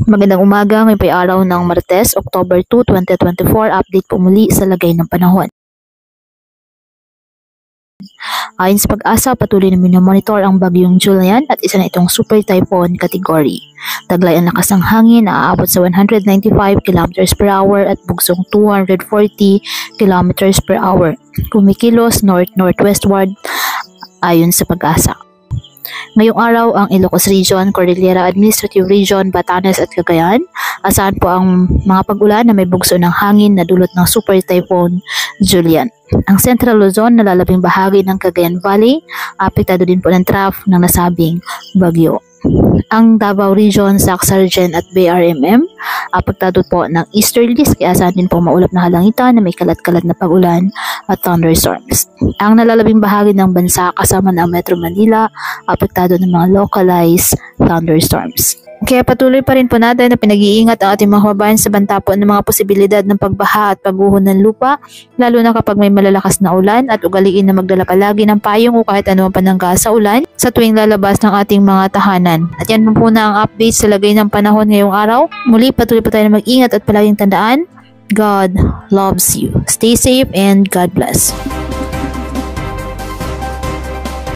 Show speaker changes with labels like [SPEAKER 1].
[SPEAKER 1] Magandang umaga, ngayon po ay araw ng Martes, October 2, 2024. Update po muli sa lagay ng panahon. Ayon sa Pag-asa, patuloy na minomonitor ang bagyong Julian at isa na itong super typhoon category. Taglay ang lakas ng hangin na aabot sa 195 km per hour at bugsong 240 km per hour. Kumikilos north-northwestward ayon sa Pag-asa. Ngayong araw, ang Ilocos Region, Cordillera Administrative Region, Batanes at Cagayan, asahan po ang mga pag-ulan na may bugso ng hangin na dulot ng Super Typhoon Julian. Ang Central Luzon, nalalabing bahagi ng Cagayan Valley, apektado din po ng trough ng nasabing bagyo. Ang Davao Region, Sac-Sargent at BRMM, apektado po ng easterlies kaya asahan din po maulap na halangitan na may kalat-kalat na pag-ulan at thunderstorms. Ang nalalabing bahagi ng bansa kasama ng Metro Manila, apektado ng mga localized thunderstorms. Kaya patuloy pa rin po natin na pinag-iingat ang ating mga kababayan sa banta po ng mga posibilidad ng pagbaha at pagguho ng lupa, lalo na kapag may malalakas na ulan, at ugaliin na magdala palagi ng payong o kahit anumang panangga sa ulan sa tuwing lalabas ng ating mga tahanan. At yan po na ang update sa lagay ng panahon ngayong araw. Muli patuloy po tayo na mag-ingat at palaging tandaan, God loves you. Stay safe and God bless.